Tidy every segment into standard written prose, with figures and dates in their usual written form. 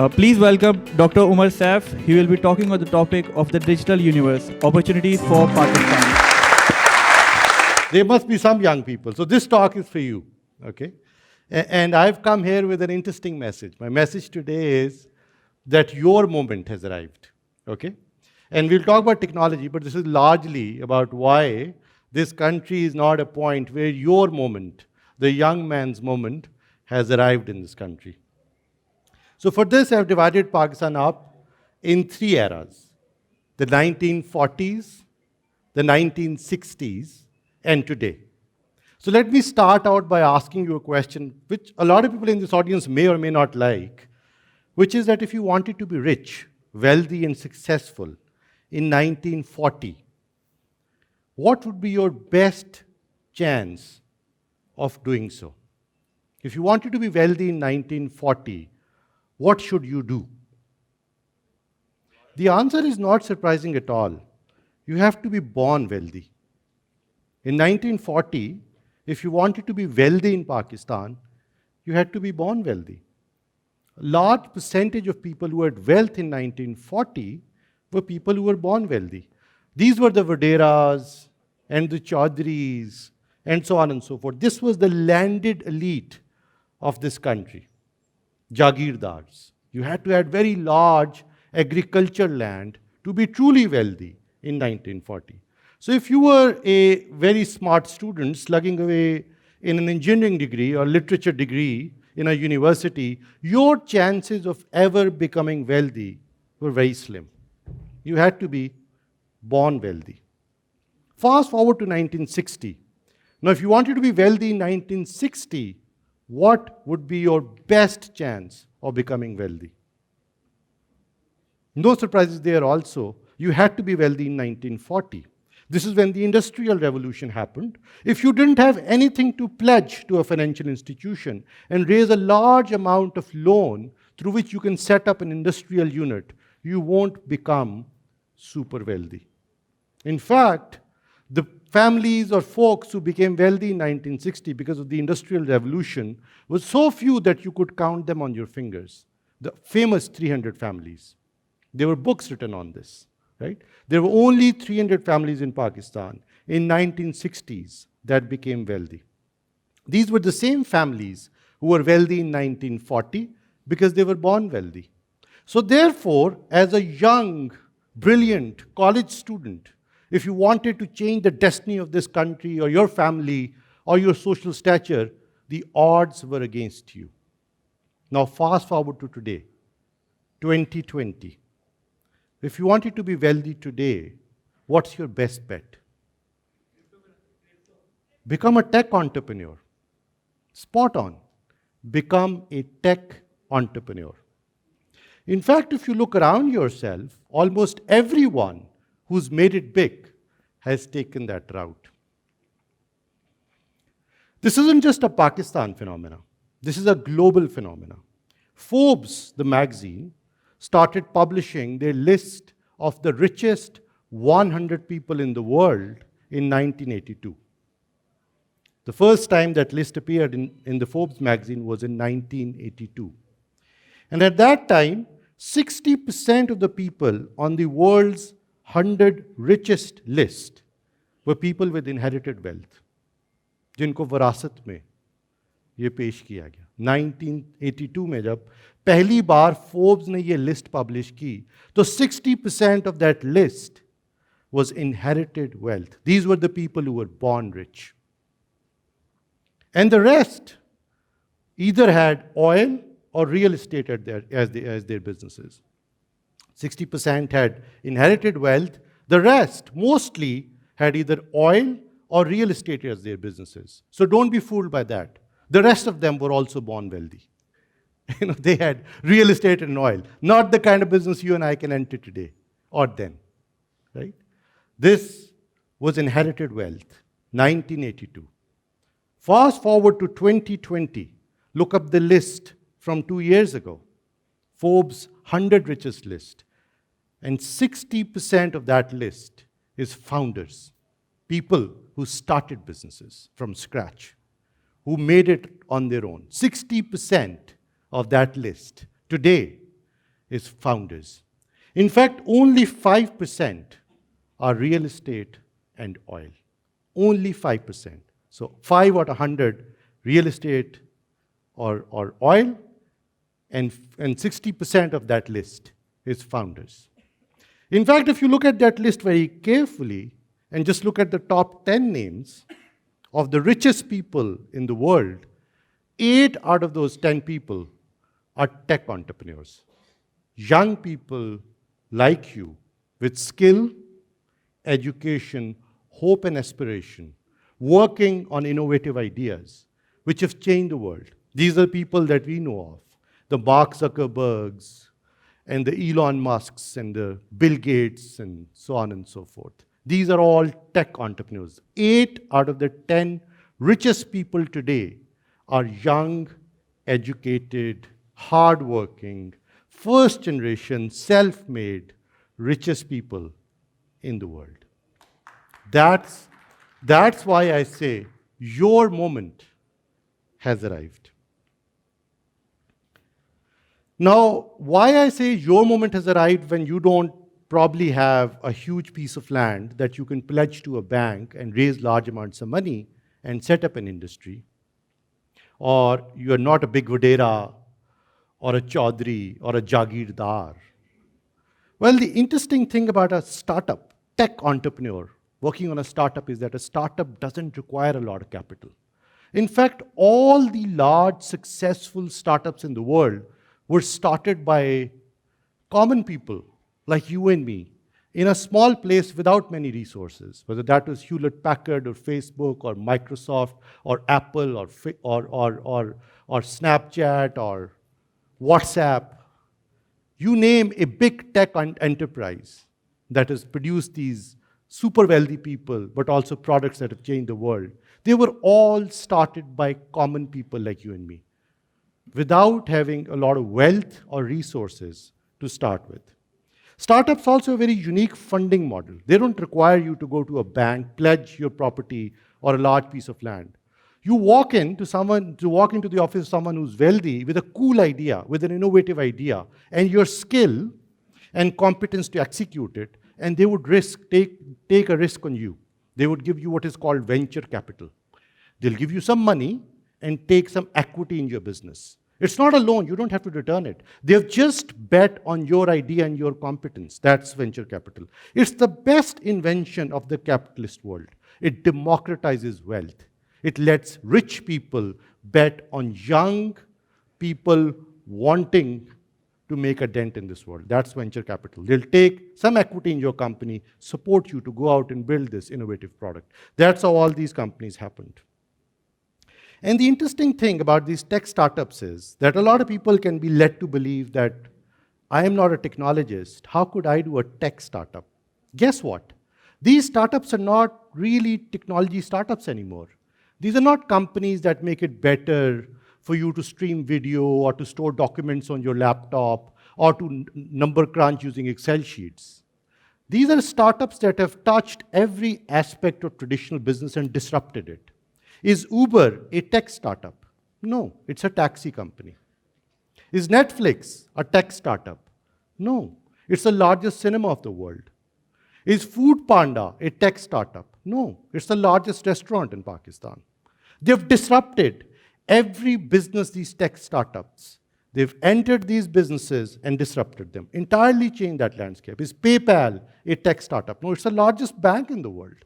Please welcome Dr. Umar Saif. He will be talking on the topic of the digital universe, opportunities for Pakistan. There must be some young people. So this talk is for you, okay? And I've come here with an interesting message. My message today is that your moment has arrived, okay? And we'll talk about technology, but this is largely about why this country is not a point where your moment, the young man's moment, has arrived in this country. So for this, I've divided Pakistan up in three eras: the 1940s, the 1960s, and today. So let me start out by asking you a question, which a lot of people in this audience may or may not like, which is that if you wanted to be rich, wealthy, and successful in 1940, what would be your best chance of doing so? If you wanted to be wealthy in 1940, what should you do? The answer is not surprising at all. You have to be born wealthy. In 1940, if you wanted to be wealthy in Pakistan, you had to be born wealthy. A large percentage of people who had wealth in 1940 were people who were born wealthy. These were the Vaderas and the Chaudhrys and so on and so forth. This was the landed elite of this country. Jagirdars. You had to have very large agricultural land to be truly wealthy in 1940. So if you were a very smart student slugging away in an engineering degree or literature degree in a university, your chances of ever becoming wealthy were very slim. You had to be born wealthy. Fast forward to 1960. Now, if you wanted to be wealthy in 1960, what would be your best chance of becoming wealthy? No surprises there also. You had to be wealthy in 1940. This is when the Industrial Revolution happened. If you didn't have anything to pledge to a financial institution and raise a large amount of loan through which you can set up an industrial unit, you won't become super wealthy. In fact, the families or folks who became wealthy in 1960 because of the Industrial Revolution were so few that you could count them on your fingers. The famous 300 families. There were books written on this, right? There were only 300 families in Pakistan in 1960s that became wealthy. These were the same families who were wealthy in 1940 because they were born wealthy. So therefore, as a young, brilliant college student, if you wanted to change the destiny of this country or your family or your social stature, the odds were against you. Now fast forward to today, 2020. If you wanted to be wealthy today, what's your best bet? Become a tech entrepreneur. Spot on. Become a tech entrepreneur. In fact, if you look around yourself, almost everyone who's made it big has taken that route. This isn't just a Pakistan phenomenon. This is a global phenomenon. Forbes, the magazine, started publishing their list of the richest 100 people in the world in 1982. The first time that list appeared in the Forbes magazine was in 1982. And at that time, 60% of the people on the world's 100 richest list were people with inherited wealth, जिनको वरासत में ये पेश किया गया। 1982 में जब पहली बार फोर्ब्स ने ये लिस्ट पब्लिश की, तो 60% of that list was inherited wealth. These were the people who were born rich. And the rest either had oil or real estate as their businesses. 60% had inherited wealth. The rest mostly had either oil or real estate as their businesses. So don't be fooled by that. The rest of them were also born wealthy. They had real estate and oil, not the kind of business you and I can enter today or then, right? This was inherited wealth, 1982. Fast forward to 2020. Look up the list from 2 years ago. Forbes 100 richest list. And 60% of that list is founders, people who started businesses from scratch, who made it on their own. 60% of that list today is founders. In fact, only 5% are real estate and oil. Only 5%. So 5 out of 100 real estate or oil, and 60% of that list is founders. In fact, if you look at that list very carefully and just look at the top 10 names of the richest people in the world, 8 out of those 10 people are tech entrepreneurs. Young people like you with skill, education, hope, and aspiration, working on innovative ideas which have changed the world. These are people that we know of, the Mark Zuckerbergs and the Elon Musks and the Bill Gates and so on and so forth. These are all tech entrepreneurs. 8 out of the 10 richest people today are young, educated, hardworking, first generation, self-made, richest people in the world. That's why I say your moment has arrived. Now, why I say your moment has arrived when you don't probably have a huge piece of land that you can pledge to a bank and raise large amounts of money and set up an industry, or you are not a big Vadera or a Chaudhry or a Jagirdar. Well, the interesting thing about a startup, tech entrepreneur working on a startup, is that a startup doesn't require a lot of capital. In fact, all the large successful startups in the world were started by common people like you and me in a small place without many resources, whether that was Hewlett-Packard or Facebook or Microsoft or Apple or Snapchat or WhatsApp. You name a big tech enterprise that has produced these super wealthy people, but also products that have changed the world. They were all started by common people like you and me, without having a lot of wealth or resources to start with. Startups also have a very unique funding model. They don't require you to go to a bank, pledge your property or a large piece of land. You walk into the office of someone who's wealthy with a cool idea, with an innovative idea, and your skill and competence to execute it, and they would take a risk on you. They would give you what is called venture capital. They'll give you some money and take some equity in your business. It's not a loan, you don't have to return it. They've just bet on your idea and your competence. That's venture capital. It's the best invention of the capitalist world. It democratizes wealth. It lets rich people bet on young people wanting to make a dent in this world. That's venture capital. They'll take some equity in your company, support you to go out and build this innovative product. That's how all these companies happened. And the interesting thing about these tech startups is that a lot of people can be led to believe that I am not a technologist. How could I do a tech startup? Guess what? These startups are not really technology startups anymore. These are not companies that make it better for you to stream video or to store documents on your laptop or to number crunch using Excel sheets. These are startups that have touched every aspect of traditional business and disrupted it. Is Uber a tech startup? No, it's a taxi company. Is Netflix a tech startup? No, it's the largest cinema of the world. Is Food Panda a tech startup? No, it's the largest restaurant in Pakistan. They've disrupted every business, these tech startups. They've entered these businesses and disrupted them, entirely changed that landscape. Is PayPal a tech startup? No, it's the largest bank in the world.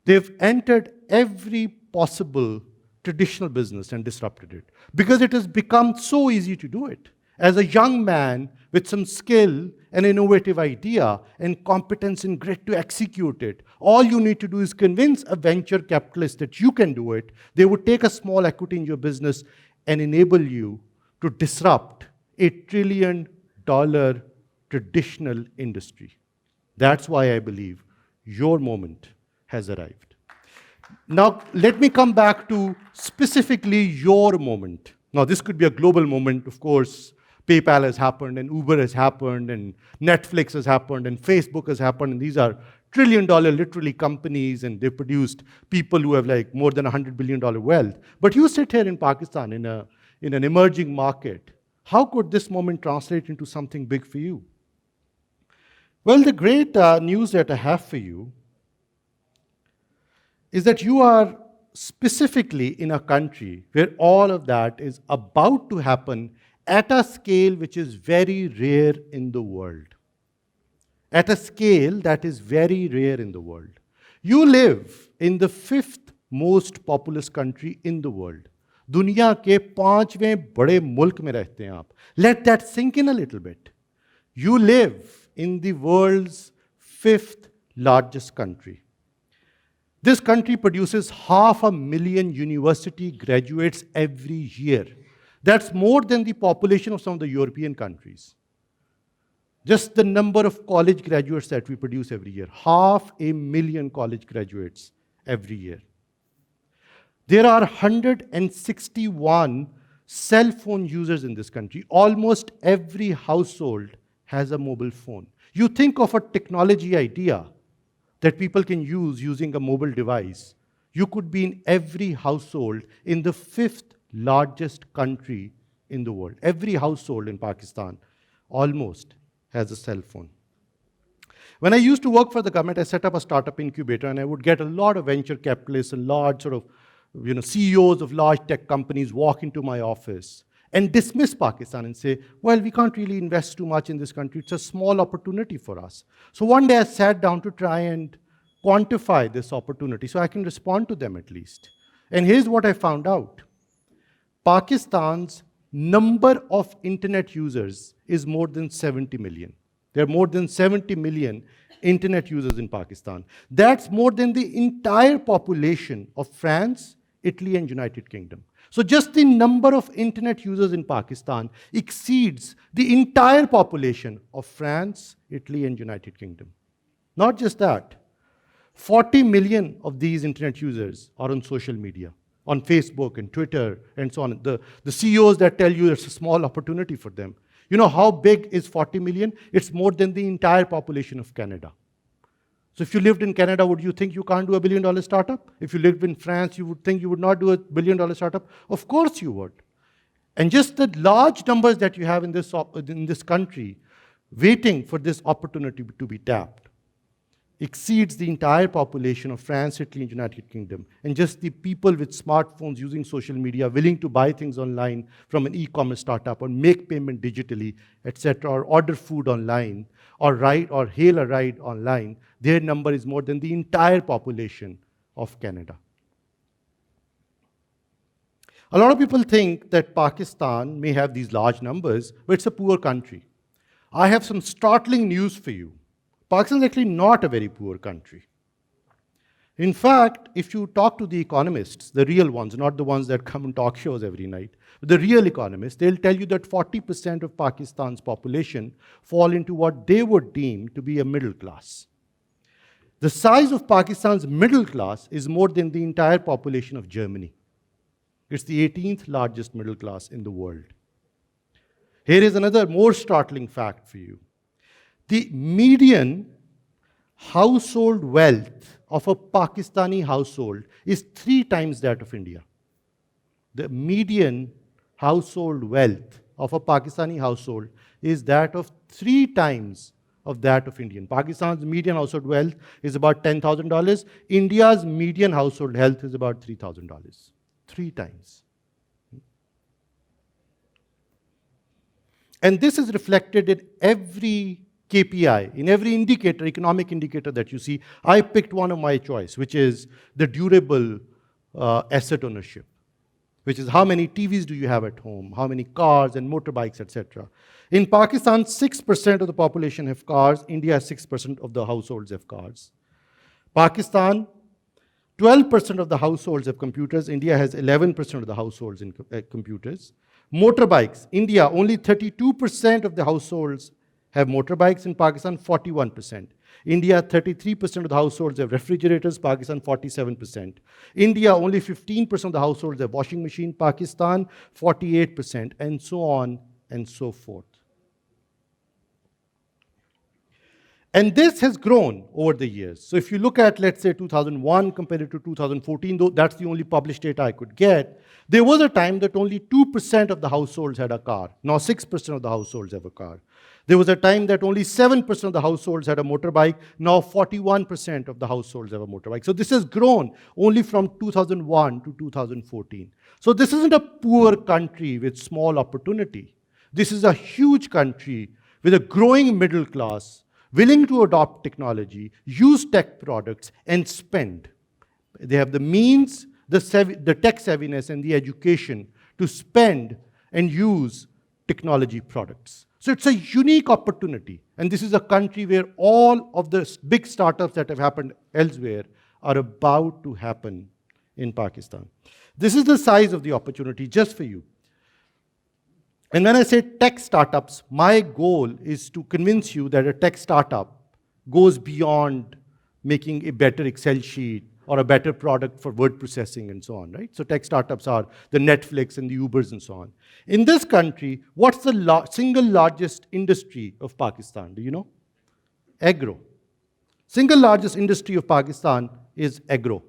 They've entered every possible traditional business and disrupted it because it has become so easy to do it. As a young man with some skill, an innovative idea, and competence and grit to execute it, all you need to do is convince a venture capitalist that you can do it. They would take a small equity in your business and enable you to disrupt a $1 trillion traditional industry. That's why I believe your moment has arrived. Now, let me come back to specifically your moment. Now, this could be a global moment, of course. PayPal has happened, and Uber has happened, and Netflix has happened, and Facebook has happened, and these are $1 trillion literally companies, and they produced people who have like more than $100 billion wealth. But you sit here in Pakistan in an emerging market How could this moment translate into something big for you? Well, the great news that I have for you is that you are specifically in a country where all of that is about to happen at a scale which is very rare in the world. At a scale that is very rare in the world. You live in the fifth most populous country in the world. दुनिया के 5वें बड़े मुल्क में रहते हैं आप. Let that sink in a little bit. You live in the world's fifth largest country. This country produces 500,000 university graduates every year. That's more than the population of some of the European countries. Just the number of college graduates that we produce every year. 500,000 college graduates every year. There are 161 cell phone users in this country. Almost every household has a mobile phone. You think of a technology idea that people can use using a mobile device. You could be in every household in the fifth largest country in the world. Every household in Pakistan almost has a cell phone. When I used to work for the government, I set up a startup incubator, and I would get a lot of venture capitalists and large CEOs of large tech companies walk into my office and dismiss Pakistan and say, well, we can't really invest too much in this country. It's a small opportunity for us. So one day I sat down to try and quantify this opportunity so I can respond to them at least. And here's what I found out. Pakistan's number of internet users is more than 70 million. There are more than 70 million internet users in Pakistan. That's more than the entire population of France, Italy, and United Kingdom. So just the number of internet users in Pakistan exceeds the entire population of France, Italy, and United Kingdom. Not just that, 40 million of these internet users are on social media, on Facebook and Twitter and so on. The CEOs that tell you it's a small opportunity for them. You know how big is 40 million? It's more than the entire population of Canada. So if you lived in Canada, would you think you can't do $1 billion startup? If you lived in France, you would think you would not do $1 billion startup? Of course you would. And just the large numbers that you have in this country waiting for this opportunity to be tapped exceeds the entire population of France, Italy, and United Kingdom. And just the people with smartphones using social media, willing to buy things online from an e-commerce startup or make payment digitally, etc., or order food online, or hail a ride online, their number is more than the entire population of Canada. A lot of people think that Pakistan may have these large numbers, but it's a poor country. I have some startling news for you. Pakistan is actually not a very poor country. In fact, if you talk to the economists, the real ones, not the ones that come on talk shows every night, but the real economists, they'll tell you that 40% of Pakistan's population fall into what they would deem to be a middle class. The size of Pakistan's middle class is more than the entire population of Germany. It's the 18th largest middle class in the world. Here is another more startling fact for you. The median household wealth of a Pakistani household is 3 times that of India. The median household wealth of a Pakistani household is that of 3 times of that of Indian. Pakistan's median household wealth is about $10,000. India's median household wealth is about $3,000. 3 times. And this is reflected in every KPI, in every indicator, economic indicator that you see. I picked one of my choice, which is the durable asset ownership, which is how many TVs do you have at home, how many cars and motorbikes, etc. In Pakistan, 6% of the population have cars. India, 6% of the households have cars. Pakistan, 12% of the households have computers. India has 11% of the households in computers. Motorbikes, India, only 32% of the households have motorbikes. In Pakistan, 41%. India, 33% of the households have refrigerators. Pakistan, 47%. India, only 15% of the households have washing machine. Pakistan, 48%, and so on and so forth. And this has grown over the years. So if you look at, let's say, 2001 compared to 2014, though that's the only published data I could get, there was a time that only 2% of the households had a car. Now 6% of the households have a car. There was a time that only 7% of the households had a motorbike. Now 41% of the households have a motorbike. So this has grown only from 2001 to 2014. So this isn't a poor country with small opportunity. This is a huge country with a growing middle class, willing to adopt technology, use tech products, and spend. They have the means, the tech savviness, and the education to spend and use technology products. So it's a unique opportunity. And this is a country where all of the big startups that have happened elsewhere are about to happen in Pakistan. This is the size of the opportunity just for you. And when I say tech startups, my goal is to convince you that a tech startup goes beyond making a better Excel sheet or a better product for word processing and so on, right? So tech startups are the Netflix and the Ubers and so on. In this country, what's the single largest industry of Pakistan? Do you know? Agro. Single largest industry of Pakistan is agro.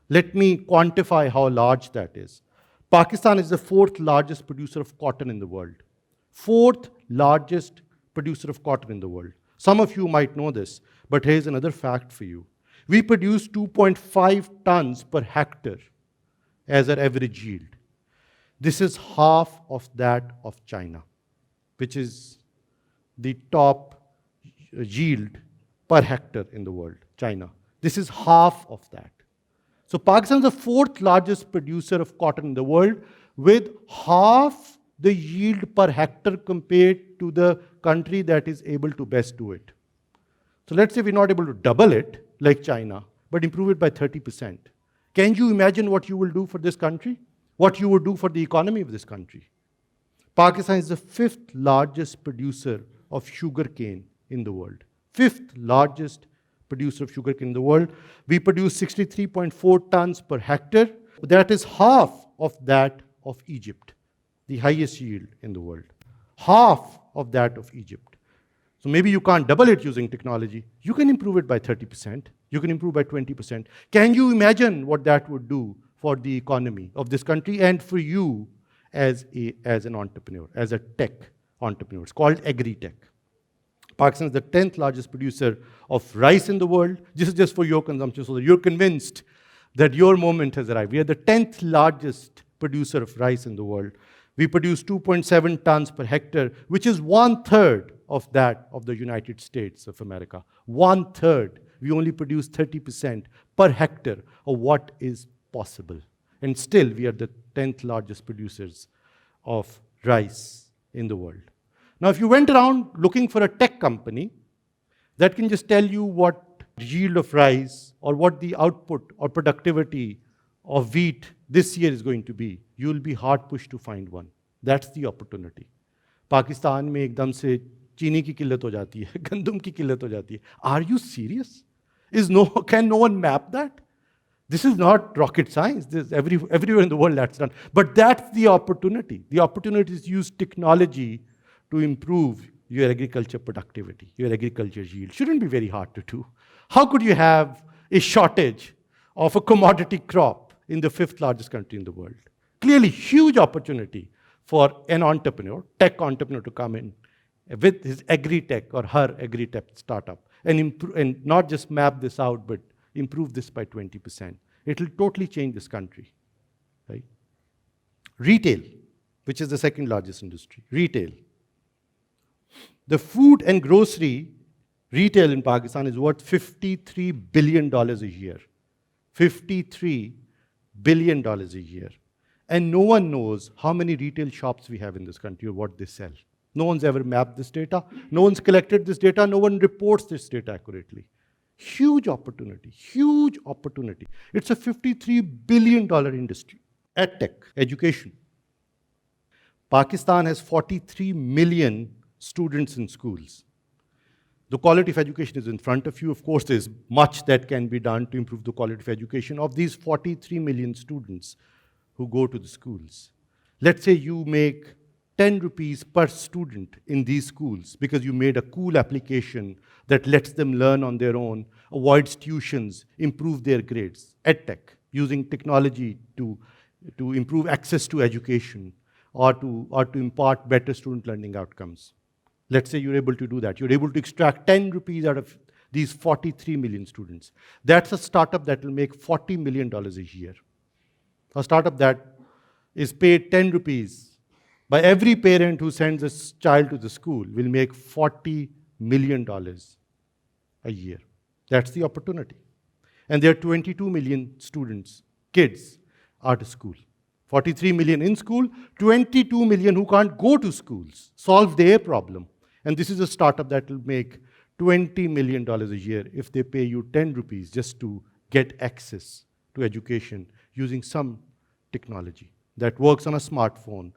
Let me quantify how large that is. Pakistan is the 4th largest producer of cotton in the world. 4th largest producer of cotton in the world. Some of you might know this, but here's another fact for you. We produce 2.5 tons per hectare as our average yield. This is half of that of China, which is the top yield per hectare in the world, China. This is half of that. So Pakistan is the 4th largest producer of cotton in the world with half the yield per hectare compared to the country that is able to best do it. So let's say we're not able to double it like China, but improve it by 30%. Can you imagine what you will do for this country? What you would do for the economy of this country? Pakistan is the 5th largest producer of sugarcane in the world. 5th largest producer of sugarcane in the world. We produce 63.4 tons per hectare. That is half of that of Egypt, the highest yield in the world. Half of that of Egypt. So maybe you can't double it using technology. You can improve it by 30%. You can improve by 20%. Can you imagine what that would do for the economy of this country and for you as an entrepreneur, as a tech entrepreneur? It's called Agritech. Pakistan is the 10th largest producer of rice in the world. This is just for your consumption, so that you're convinced that your moment has arrived. We are the 10th largest producer of rice in the world. We produce 2.7 tons per hectare, which is 1/3 of that of the United States of America. 1/3. We only produce 30% per hectare of what is possible. And still, we are the 10th largest producers of rice in the world. Now, if you went around looking for a tech company that can just tell you what yield of rice or what the output or productivity of wheat this year is going to be, you will be hard pushed to find one. That's the opportunity. Pakistan में एकदम से चीनी की किल्लत हो जाती है, गंदम की किल्लत हो जाती है. Are you serious? Can no one map that? This is not rocket science. This is everywhere in the world that's done. But that's the opportunity. The opportunity is to use technology to improve your agriculture productivity, your agriculture yield. Shouldn't be very hard to do. How could you have a shortage of a commodity crop in the 5th largest country in the world? Clearly, huge opportunity for an entrepreneur, tech entrepreneur, to come in with his Agritech or her Agritech startup and not just map this out, but improve this by 20%. It will totally change this country. Right? Retail, which is the 2nd largest industry. Retail. The food and grocery retail in Pakistan is worth $53 billion a year. $53 billion a year. And no one knows how many retail shops we have in this country or what they sell. No one's ever mapped this data. No one's collected this data. No one reports this data accurately. Huge opportunity, huge opportunity. It's a $53 billion industry. EdTech, education. Pakistan has 43 million students in schools. The quality of education is in front of you. Of course, there's much that can be done to improve the quality of education of these 43 million students who go to the schools. Let's say you make 10 rupees per student in these schools because you made a cool application that lets them learn on their own, avoids tuitions, improve their grades. EdTech, using technology to improve access to education or to impart better student learning outcomes. Let's say you're able to do that. You're able to extract 10 rupees out of these 43 million students. That's a startup that will make $40 million a year. A startup that is paid 10 rupees by every parent who sends a child to the school will make $40 million a year. That's the opportunity. And there are 22 million students, kids, out of school. 43 million in school, 22 million who can't go to schools. Solve their problem. And this is a startup that will make $20 million a year if they pay you 10 rupees just to get access to education using some technology that works on a smartphone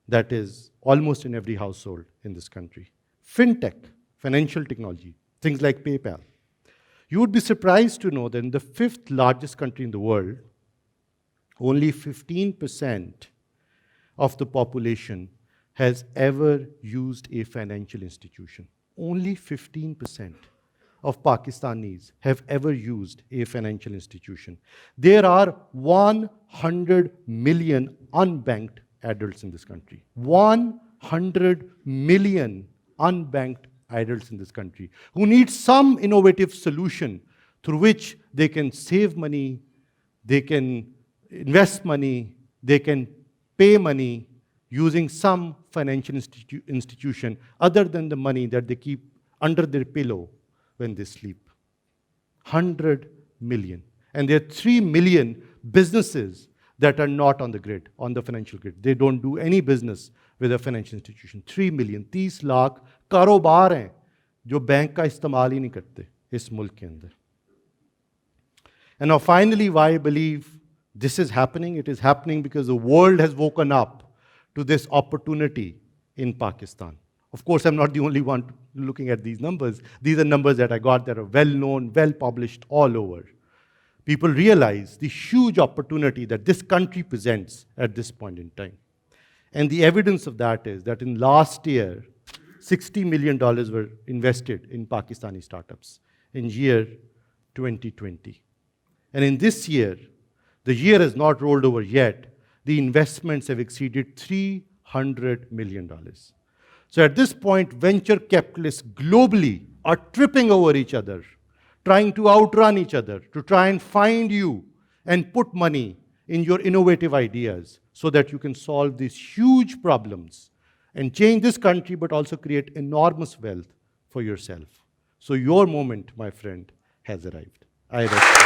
that is almost in every household in this country. Fintech, financial technology, things like PayPal. You would be surprised to know that in the 5th largest country in the world, only 15% of the population has ever used a financial institution. Only 15% of Pakistanis have ever used a financial institution. There are 100 million unbanked adults in this country. 100 million unbanked adults in this country who need some innovative solution through which they can save money, they can invest money, they can pay money using some financial institution other than the money that they keep under their pillow when they sleep. 100 million. And there are 3 million businesses that are not on the grid, on the financial grid. They don't do any business with a financial institution. 3 million, 30 lakh कारोबार हैं जो bank का इस्तेमाल ही नहीं करते इस मुल्क के अंदर. And now finally, why I believe this is happening? It is happening because the world has woken up to this opportunity in Pakistan. Of course, I'm not the only one looking at these numbers. These are numbers that I got that are well known, well published all over. People realize the huge opportunity that this country presents at this point in time. And the evidence of that is that in last year, $60 million were invested in Pakistani startups in year 2020. And in this year, the year has not rolled over yet, the investments have exceeded $300 million. So at this point, venture capitalists globally are tripping over each other, trying to outrun each other, to try and find you and put money in your innovative ideas so that you can solve these huge problems and change this country, but also create enormous wealth for yourself. So your moment, my friend, has arrived. I respect.